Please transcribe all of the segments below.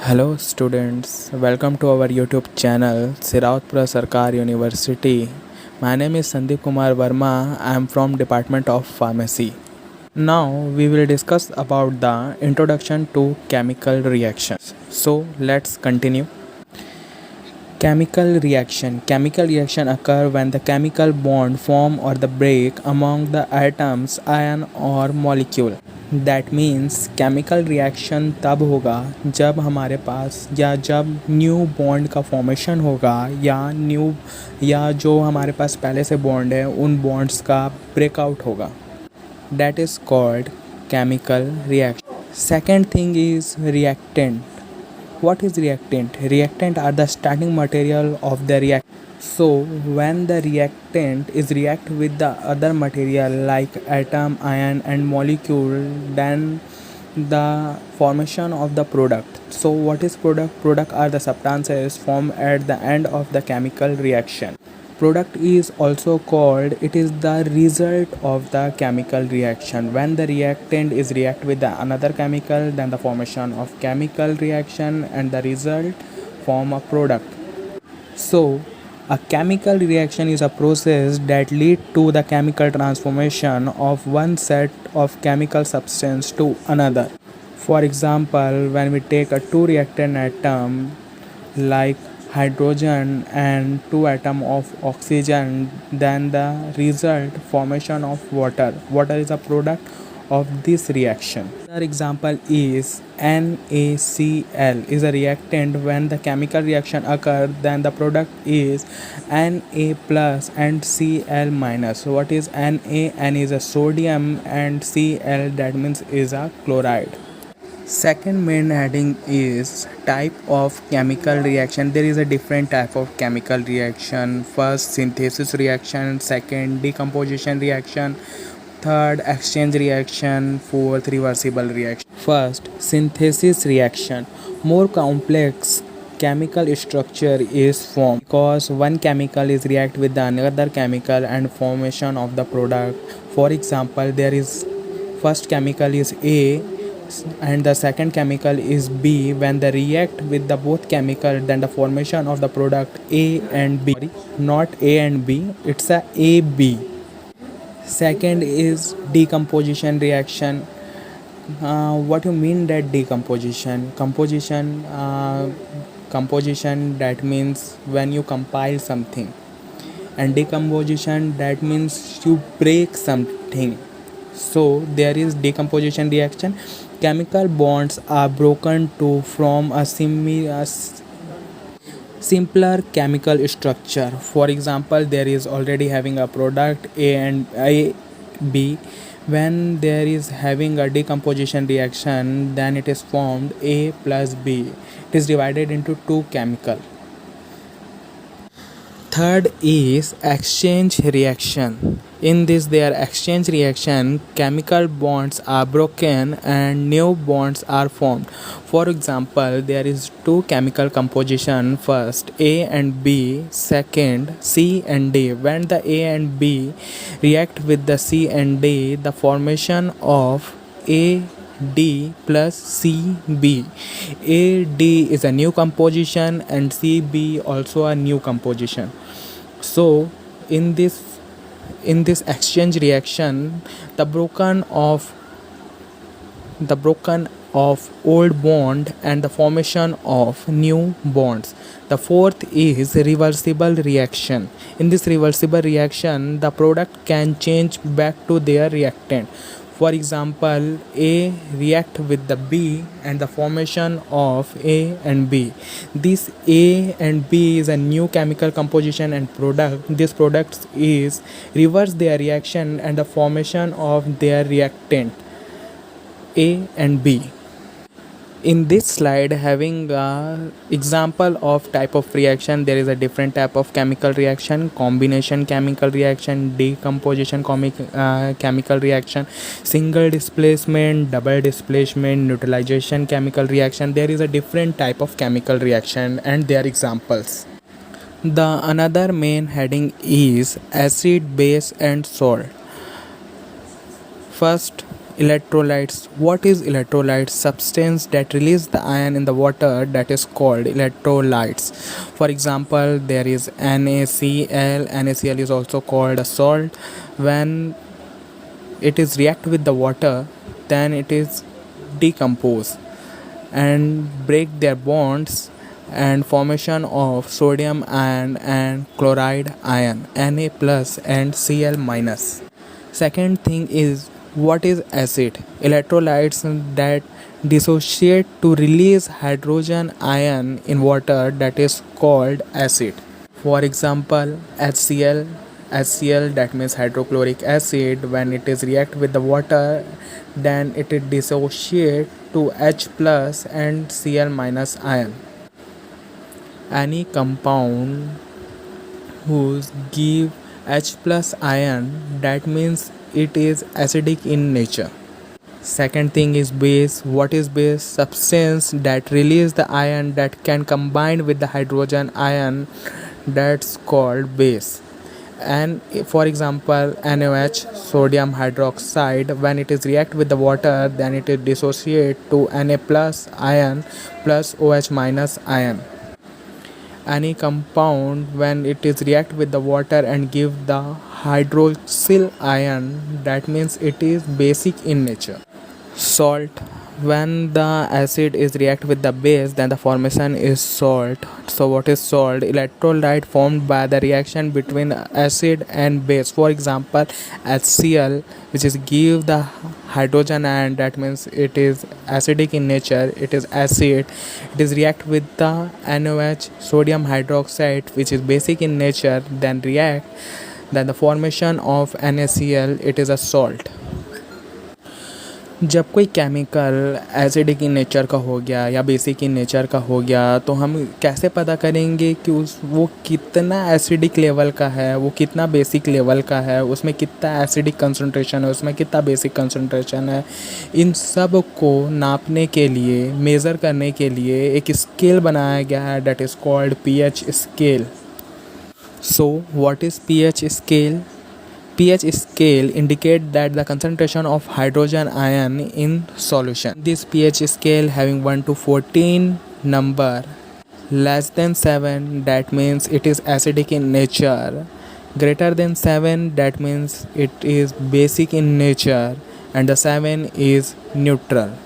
Hello students, welcome to our YouTube channel Sirautpura Sarkar University. My name is Sandeep Kumar Verma. I am from Department of Pharmacy. Now we will discuss about the introduction to chemical reactions. So let's continue. Chemical reaction. Chemical reaction occur when the chemical bond form or the break among the atoms, ion or molecule. That means chemical reaction तब होगा जब हमारे पास या जब new bond का formation होगा या जो हमारे पास पहले से बॉन्ड है उन बॉन्ड्स का ब्रेकआउट होगा. That is called chemical reaction. Second thing is reactant. What is reactant? Reactant are the starting material of the react. So when the reactant is react with the other material like atom, ion and molecule, then the formation of the product. So what is product? Product are the substances formed at the end of the chemical reaction. Product is also called, it is the result of the chemical reaction. When the reactant is react with the another chemical, then the formation of chemical reaction and the result form a product. So a chemical reaction is a process that lead to the chemical transformation of one set of chemical substance to another. For example, when we take a two reactant atom like hydrogen and two atom of oxygen, then the result formation of water. Water is a product of this reaction. Another example is NaCl is a reactant. When the chemical reaction occur, then the product is Na plus and Cl minus. So what is Na? N is a sodium and Cl, that means is a chloride. Second main heading is type of chemical reaction. There is a different type of chemical reaction. First, synthesis reaction. Second, decomposition reaction. Third, exchange reaction. Fourth, reversible reaction. First, synthesis reaction. More complex chemical structure is formed because one chemical is react with the another chemical and formation of the product. For example, there is first chemical is A and the second chemical is B. When they react with the both chemical, then the formation of the product A and B. Not A and B, it's a AB. Second is decomposition reaction. What you mean that decomposition? Composition, that means when you compile something, and decomposition, that means you break something. So there is decomposition reaction. Chemical bonds are broken to form a simpler chemical structure. For example, there is already having a product A and B. When there is having a decomposition reaction, then it is formed A plus B. It is divided into two chemical. Third is exchange reaction. In this their exchange reaction, chemical bonds are broken and new bonds are formed. For example, there is two chemical composition, first A and B, second C and D. When the A and B react with the C and D, the formation of AD plus CB. AD is a new composition and CB also a new composition. So in this exchange reaction, the broken of old bond and the formation of new bonds. The fourth is reversible reaction. In this reversible reaction, the product can change back to their reactant. For example, A react with the B and the formation of A and B. This A and B is a new chemical composition and product. This product is reverse their reaction and the formation of their reactant A and B. In this slide, having a example of type of reaction, there is a different type of chemical reaction: combination chemical reaction, decomposition chemical reaction, single displacement, double displacement, neutralization chemical reaction. There is a different type of chemical reaction and their examples. The another main heading is acid, base and salt. First, Electrolytes. What is electrolytes? Substance that release the ion in the water, that is called electrolytes. For example, there is NaCl. NaCl is also called a salt. When it is react with the water, then it is decompose and break their bonds and formation of sodium ion and chloride ion, Na plus and Cl minus. Second thing is, what is acid? Electrolytes that dissociate to release hydrogen ion in water, that is called acid. For example, HCl that means hydrochloric acid, when it is react with the water, then it is dissociate to H plus and Cl minus ion. Any compound whose give H plus ion, that means it is acidic in nature. Second thing is base. What is base? Substance that release the ion that can combine with the hydrogen ion, that's called base. And for example, NaOH, sodium hydroxide, when it is react with the water, then it is dissociate to Na plus ion plus OH minus ion. Any compound when it is react with the water and give the hydroxyl ion, that means it is basic in nature. Salt. When the acid is react with the base, then the formation is salt. So what is salt? Electrolyte formed by the reaction between acid and base. For example, HCl, which is give the hydrogen ion, that means it is acidic in nature, it is acid. It is react with the NaOH, sodium hydroxide, which is basic in nature, then react, then the formation of NaCl, it is a salt. जब कोई chemical acidic in nature का हो गया या basic in nature का हो गया, तो हम कैसे पता करेंगे कि वो कितना एसिडिक लेवल का है, वो कितना बेसिक लेवल का है, उसमें कितना एसिडिक कंसंट्रेशन है, उसमें कितना बेसिक कंसंट्रेशन है। इन सब को नापने के लिए, मेज़र करने के लिए एक स्केल बनाया गया है, that is called pH scale. So what is pH scale? pH scale indicate that the concentration of hydrogen ion in solution. This pH scale having 1 to 14 number less than 7, that means it is acidic in nature, greater than 7, that means it is basic in nature, and the 7 is neutral.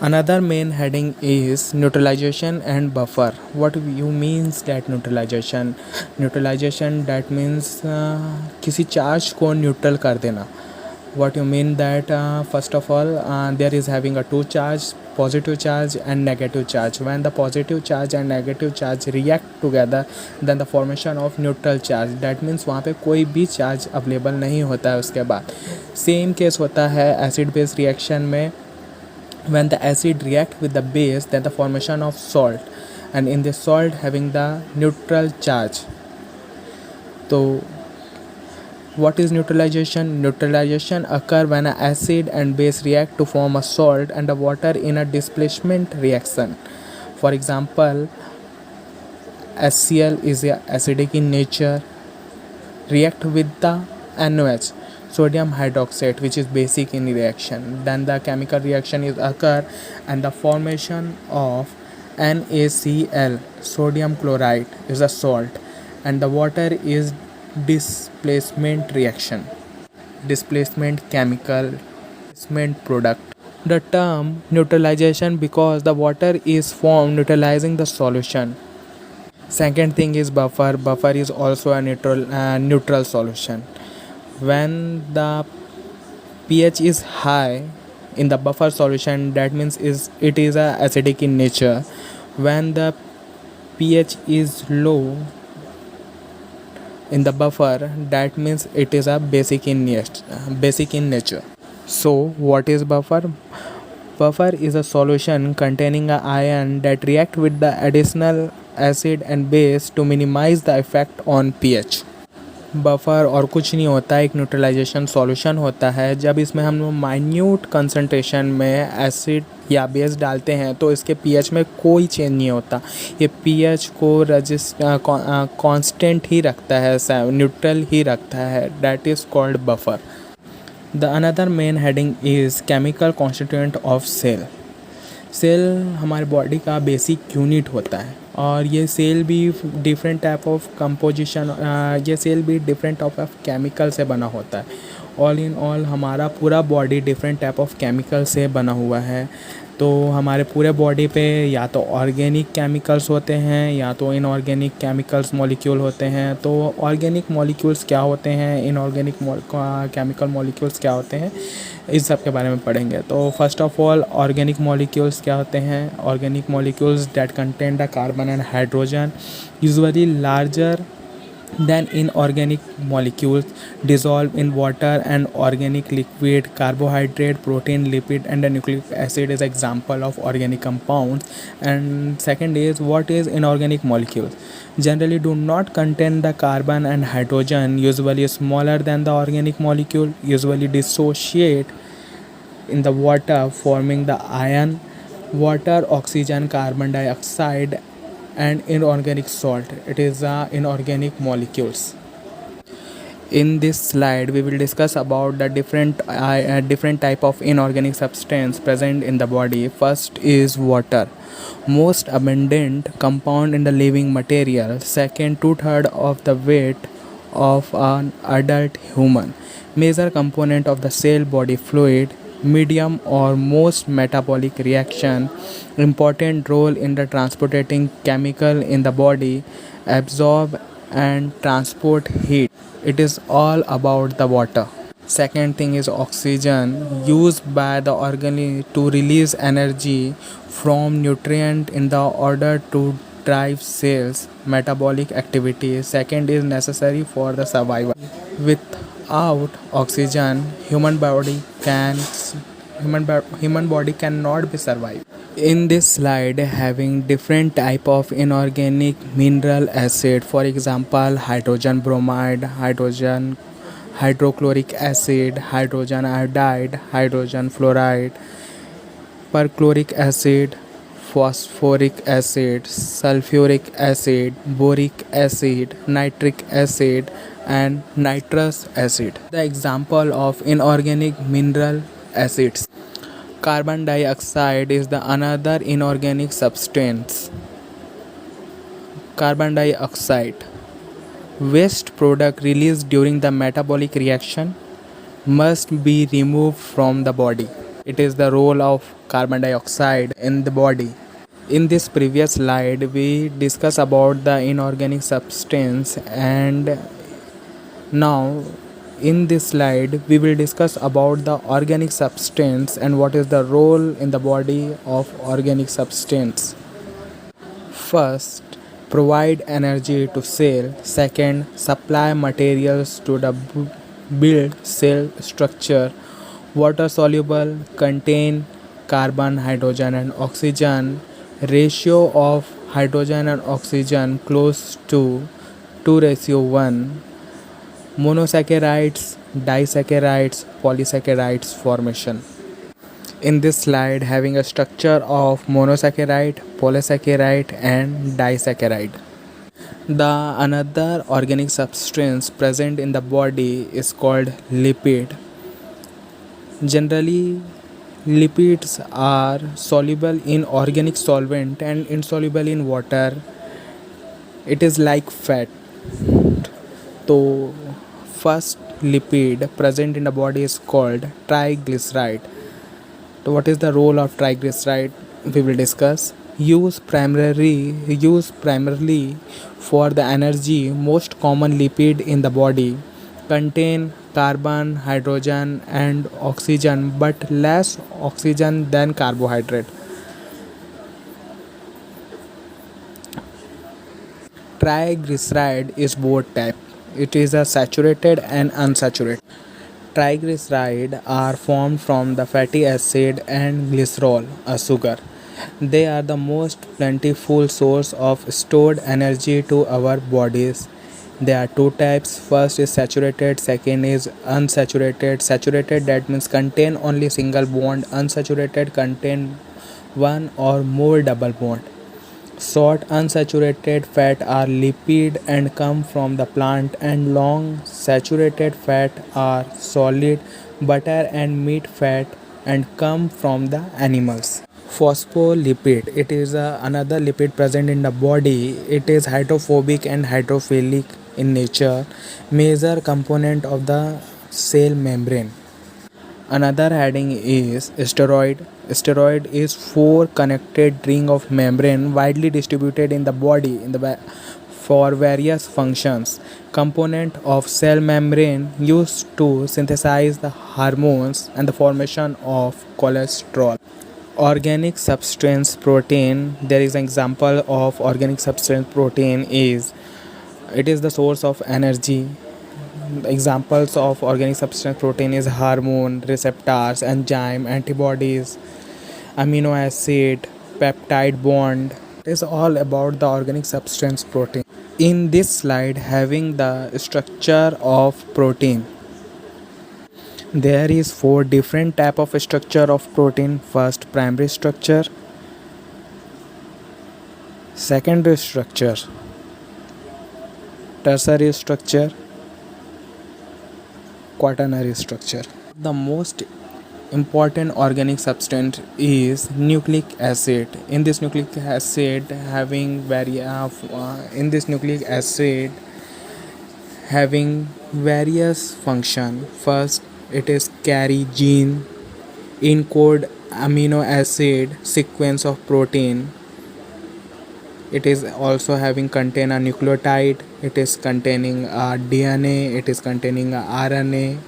Another main heading is neutralization and buffer. What you means that neutralization? Neutralization that means किसी charge को neutral कर देना. What you mean that first of all there is having a two charge, positive charge and negative charge. When the positive charge and negative charge react together, then the formation of neutral charge. That means वहाँ पे कोई भी charge available नहीं होता है उसके बाद. Same case होता है एसिड बेस रिएक्शन में. When the acid react with the base, then the formation of salt, and in the salt having the neutral charge. So what is neutralization? Neutralization occur when an acid and base react to form a salt and a water in a displacement reaction. For example, HCl is acidic in nature, react with the NaOH, sodium hydroxide, which is basic in reaction. Then the chemical reaction is occur and the formation of NaCl, sodium chloride, is a salt, and the water is displacement reaction. Displacement chemical, displacement product. The term neutralization because the water is formed neutralizing the solution. Second thing is buffer. Buffer is also a neutral solution. When the pH is high in the buffer solution, that means it is acidic in nature. When the pH is low in the buffer, that means it is a basic in nature. So what is buffer? Buffer is a solution containing an ion that react with the additional acid and base to minimize the effect on pH. Buffer और कुछ नहीं होता है, एक neutralisation solution होता है. जब इसमें हम लोग माइन्यूट कंसंट्रेशन में एसिड या बेस डालते हैं तो इसके पीएच में कोई चेंज नहीं होता. ये पीएच को कांस्टेंट ही रखता है, न्यूट्रल ही रखता है. That is called buffer. The another main heading is chemical constituent of cell. Cell हमारे बॉडी का बेसिक यूनिट होता है और ये सेल भी डिफरेंट टाइप ऑफ कंपोजिशन, ये सेल भी डिफरेंट टाइप ऑफ केमिकल से बना होता है. ऑल इन ऑल हमारा पूरा body different type of chemical से बना हुआ है. तो हमारे पूरे बॉडी पे या तो ऑर्गेनिक केमिकल्स होते हैं या तो इनऑर्गेनिक केमिकल्स मॉलिक्यूल होते हैं. तो ऑर्गेनिक मॉलिक्यूल्स क्या होते हैं, इनऑर्गेनिक केमिकल मॉलिक्यूल्स क्या होते हैं, इस सब के बारे में पढ़ेंगे. तो first of all organic molecules क्या होते हैं. Organic molecules that contain the carbon and hydrogen usually larger than inorganic molecules dissolve in water and organic liquid. Carbohydrate, protein, lipid and the nucleic acid is example of organic compounds. And second is, what is inorganic molecules? Generally do not contain the carbon and hydrogen, usually smaller than the organic molecule, usually dissociate in the water forming the ion, water, oxygen, carbon dioxide and inorganic salt. It is inorganic molecules. In this slide we will discuss about the different type of inorganic substance present in the body. First is water, most abundant compound in the living material. Second, 2/3 of the weight of an adult human. Major component of the cell body fluid. Medium or most metabolic reaction. Important role in the transporting chemical in the body. Absorb and transport heat. It is all about the water. Second thing is oxygen, used by the organism to release energy from nutrient in the order to drive cells metabolic activity. Second is necessary for the survival. Without oxygen, human body cannot be survive. In this slide having different type of inorganic mineral acid, for example hydrogen bromide, hydrogen hydrochloric acid, hydrogen iodide, hydrogen fluoride, perchloric acid, phosphoric acid, sulfuric acid, boric acid, nitric acid and nitrous acid. The example of inorganic mineral acids. Carbon dioxide is the another inorganic substance. Carbon dioxide, waste product released during the metabolic reaction, must be removed from the body. It is the role of carbon dioxide in the body. In this previous slide we discuss about the inorganic substance, and now in this slide we will discuss about the organic substance and what is the role in the body of organic substance. First, provide energy to cell. Second, supply materials to the build cell structure. Water soluble, contain carbon, hydrogen and oxygen. Ratio of hydrogen and oxygen close to 2:1. Monosaccharides, disaccharides, polysaccharides formation. In this slide having a structure of monosaccharide, polysaccharide and disaccharide. The another organic substance present in the body is called lipid. Generally lipids are soluble in organic solvent and insoluble in water. It is like fat. So first lipid present in the body is called triglyceride. So what is the role of triglyceride? We will discuss. Used primarily for the energy. Most common lipid in the body. Contain carbon, hydrogen and oxygen but less oxygen than carbohydrate. Triglyceride is both type. It is a saturated and unsaturated. Triglycerides are formed from the fatty acid and glycerol, a sugar. They are the most plentiful source of stored energy to our bodies. There are two types. First is saturated, second is unsaturated. Saturated, that means contain only single bond. Unsaturated contain one or more double bond. Short unsaturated fat are lipid and come from the plant, and long saturated fat are solid butter and meat fat and come from the animals. Phospholipid, it is another lipid present in the body. It is hydrophobic and hydrophilic in nature, major component of the cell membrane. Another heading is steroid. Steroid is four connected ring of membrane widely distributed in the body for various functions. Component of cell membrane used to synthesize the hormones and the formation of cholesterol. Organic substance protein, there is an example of organic substance protein is it is the source of energy. Examples of organic substance protein is hormone receptors, enzyme, antibodies, amino acid, peptide bond. It is all about the organic substance protein. In this slide having the structure of protein, there is four different type of structure of protein. First, primary structure, secondary structure, tertiary structure, quaternary structure. The most important organic substance is nucleic acid. In this nucleic acid having various function. First, it is carry gene, encode amino acid sequence of protein. It is also having contain a nucleotide. It is containing a DNA. It is containing a RNA.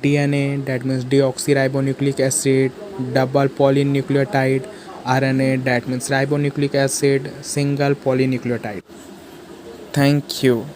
DNA, that means deoxyribonucleic acid, double polynucleotide. RNA, that means ribonucleic acid, single polynucleotide. Thank you.